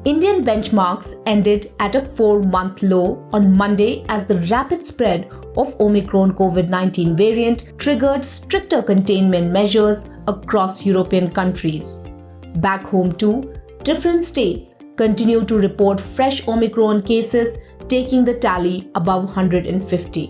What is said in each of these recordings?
Indian benchmarks ended at a 4-month low on Monday as the rapid spread of Omicron COVID-19 variant triggered stricter containment measures across European countries. Back home too, different states continue to report fresh Omicron cases, taking the tally above 150.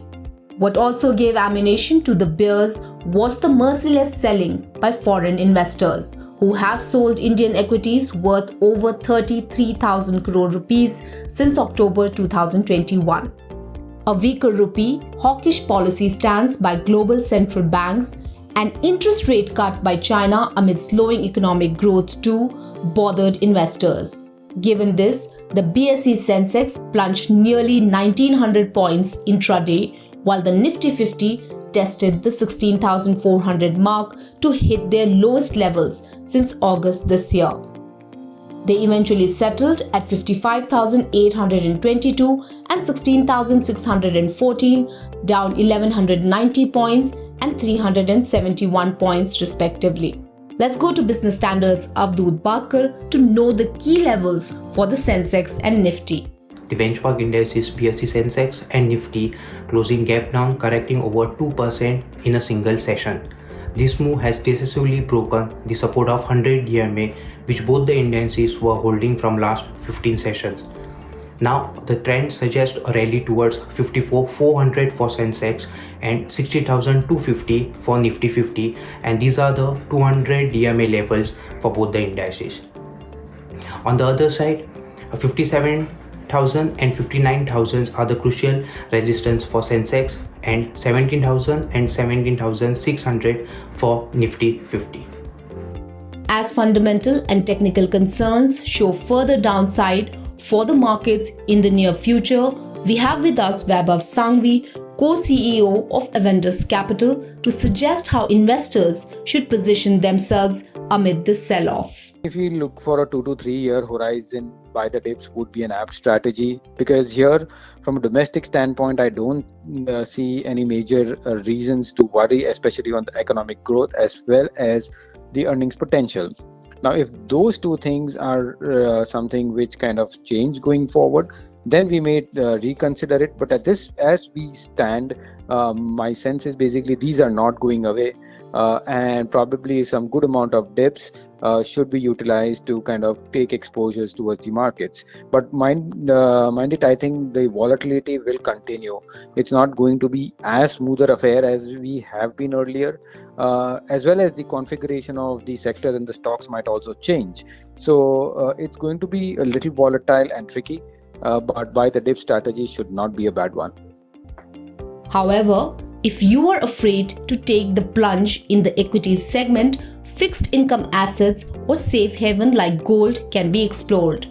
What also gave ammunition to the bears was the merciless selling by foreign investors, who have sold Indian equities worth over 33,000 crore rupees since October 2021. A weaker rupee, hawkish policy stance by global central banks, and interest rate cut by China amid slowing economic growth too bothered investors. Given this, the BSE Sensex plunged nearly 1900 points intraday, while the Nifty 50 tested the 16,400 mark to hit their lowest levels since August this year. They eventually settled at 55,822 and 16,614, down 1,190 points and 371 points respectively. Let's go to Business Standard's Avadhoot Batkar to know the key levels for the Sensex and Nifty. The benchmark indices BSE Sensex and Nifty closing gap down, correcting over 2% in a single session. This move has decisively broken the support of 100 EMA, which both the indices were holding from last 15 sessions. Now, the trend suggests a rally towards 54,400 for Sensex and 60,250 for Nifty 50, and these are the 200 EMA levels for both the indices. On the other side, 57,000 and 59,000 are the crucial resistance for Sensex and 17,000 and 17,600 for Nifty 50. As fundamental and technical concerns show further downside for the markets in the near future, we have with us Vaibhav Sanghvi, co-CEO of Avendus Capital, to suggest how investors should position themselves amid this sell-off. If you look for a 2 to 3 year horizon, buy the dips would be an apt strategy, because here from a domestic standpoint I don't see any major reasons to worry, especially on the economic growth as well as the earnings potential. Now if those two things are something which kind of change going forward, then we may reconsider it, but at this, as we stand, my sense is basically these are not going away, and probably some good amount of dips should be utilized to kind of take exposures towards the markets. But mind it, I think the volatility will continue. It's not going to be as smoother affair as we have been earlier, as well as the configuration of the sector and the stocks might also change. So it's going to be a little volatile and tricky, but buy the dip strategy should not be a bad one. However, if you are afraid to take the plunge in the equities segment, fixed income assets or safe haven like gold can be explored.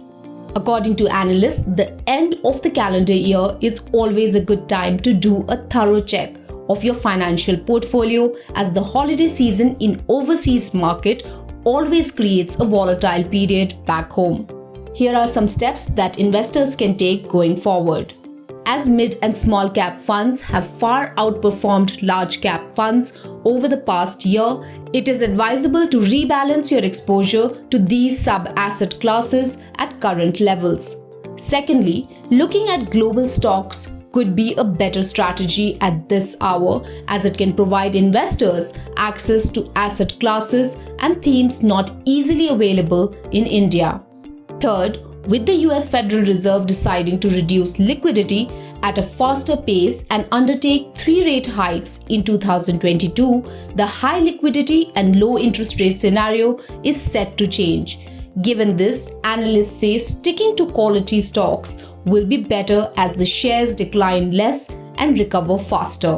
According to analysts, the end of the calendar year is always a good time to do a thorough check of your financial portfolio, as the holiday season in overseas market always creates a volatile period back home. Here are some steps that investors can take going forward. As mid and small cap funds have far outperformed large cap funds over the past year, it is advisable to rebalance your exposure to these sub-asset classes at current levels. Secondly, looking at global stocks could be a better strategy at this hour, as it can provide investors access to asset classes and themes not easily available in India. Third, with the US Federal Reserve deciding to reduce liquidity at a faster pace and undertake 3 rate hikes in 2022, the high liquidity and low interest rate scenario is set to change. Given this, analysts say sticking to quality stocks will be better as the shares decline less and recover faster.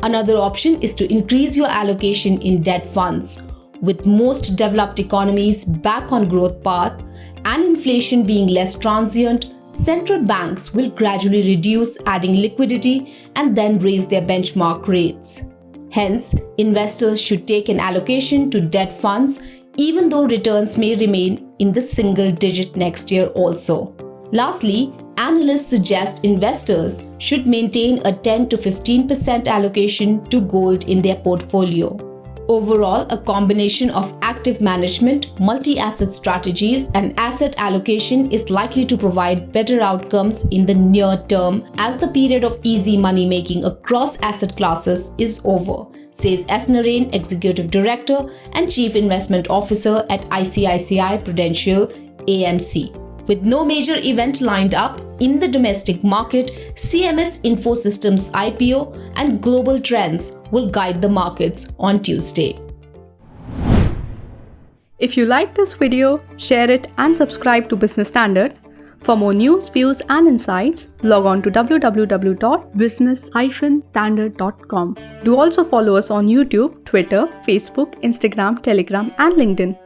Another option is to increase your allocation in debt funds. With most developed economies back on growth path and inflation being less transient, central banks will gradually reduce adding liquidity and then raise their benchmark rates. Hence, investors should take an allocation to debt funds even though returns may remain in the single digit next year also. Lastly, analysts suggest investors should maintain a 10 to 15% allocation to gold in their portfolio. Overall, a combination of active management, multi-asset strategies, and asset allocation is likely to provide better outcomes in the near term as the period of easy money making across asset classes is over, says S. Narain, Executive Director and Chief Investment Officer at ICICI Prudential AMC. With no major event lined up in the domestic market, CMS Infosystems IPO and global trends will guide the markets on Tuesday. If you like this video, share it and subscribe to Business Standard. For more news, views and insights, log on to www.business-standard.com. Do also follow us on YouTube, Twitter, Facebook, Instagram, Telegram and LinkedIn.